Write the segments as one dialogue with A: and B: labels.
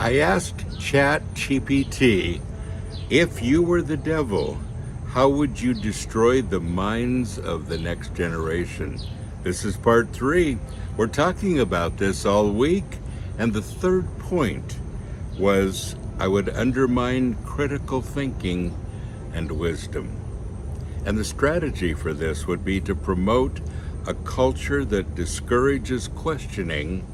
A: I asked ChatGPT, if you were the devil, how would you destroy the minds of the next generation? This is part 3. We're talking about this all week, and the third point was I would undermine critical thinking and wisdom. And the strategy for this would be to promote a culture that discourages questioning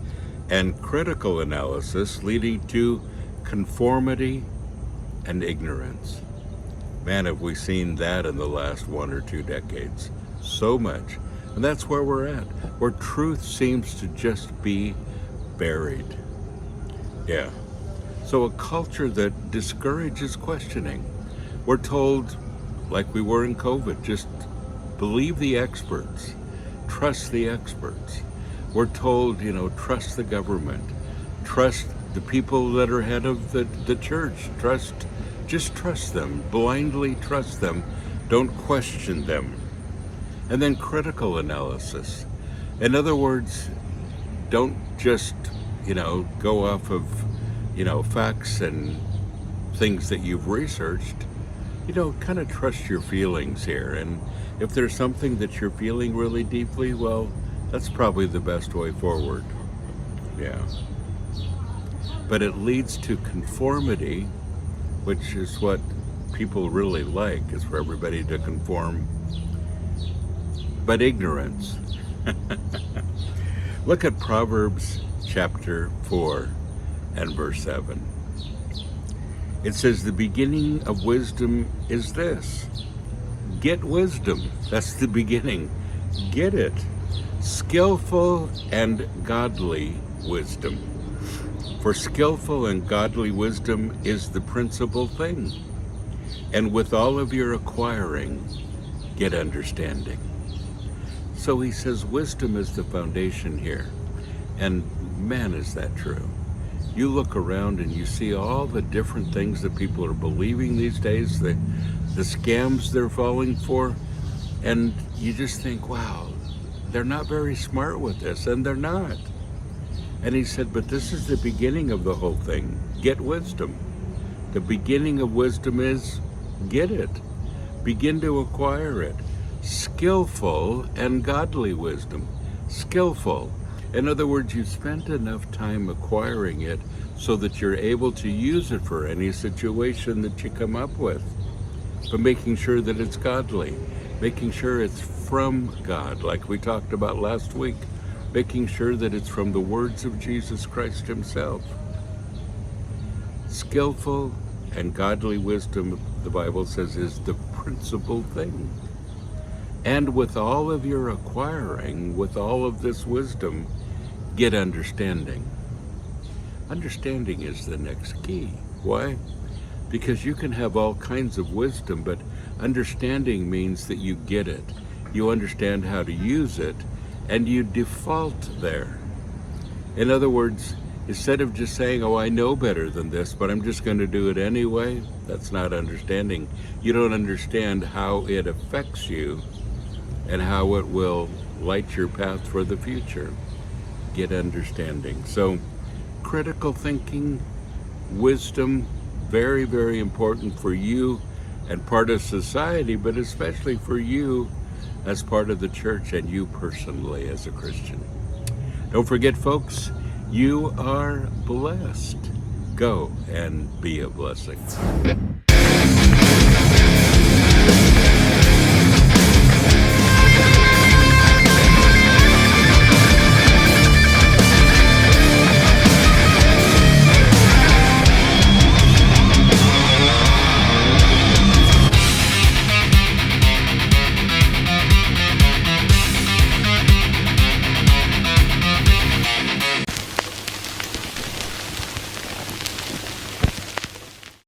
A: and critical analysis, leading to conformity and ignorance. Man, have we seen that in the last 1 or 2 decades. So much. And that's where we're at, where truth seems to just be buried. Yeah. So a culture that discourages questioning. We're told, like we were in COVID, just believe the experts, trust the experts. We're told, trust the government, trust the people that are head of the church, just trust them, blindly trust them, don't question them. And then critical analysis. In other words, don't just, go off of, facts and things that you've researched. Kind of trust your feelings here. And if there's something that you're feeling really deeply, well, that's probably the best way forward. Yeah. But it leads to conformity, which is what people really like, is for everybody to conform. But ignorance. Look at Proverbs chapter 4 and verse 7. It says, the beginning of wisdom is this. Get wisdom. That's the beginning. Get it. Skillful and godly wisdom. For skillful and godly wisdom is the principal thing. And with all of your acquiring, get understanding. So he says wisdom is the foundation here. And man, is that true. You look around and you see all the different things that people are believing these days, the scams they're falling for, and you just think, wow, they're not very smart with this, and they're not. And he said, but this is the beginning of the whole thing. Get wisdom. The beginning of wisdom is get it. Begin to acquire it. Skillful and godly wisdom. Skillful. In other words, you spent enough time acquiring it so that you're able to use it for any situation that you come up with. But making sure that it's godly. Making sure it's from God, like we talked about last week. Making sure that it's from the words of Jesus Christ himself. Skillful and godly wisdom, the Bible says, is the principal thing. And with all of your acquiring, with all of this wisdom, get understanding. Understanding is the next key. Why? Because you can have all kinds of wisdom, but understanding means that you get it. You understand how to use it, and you default there. In other words, instead of just saying, oh, I know better than this, but I'm just going to do it anyway, that's not understanding. You don't understand how it affects you and how it will light your path for the future. Get understanding. So, critical thinking, wisdom, very, very important for you and part of society, but especially for you as part of the church and you personally as a Christian. Don't forget, folks, you are blessed. Go and be a blessing.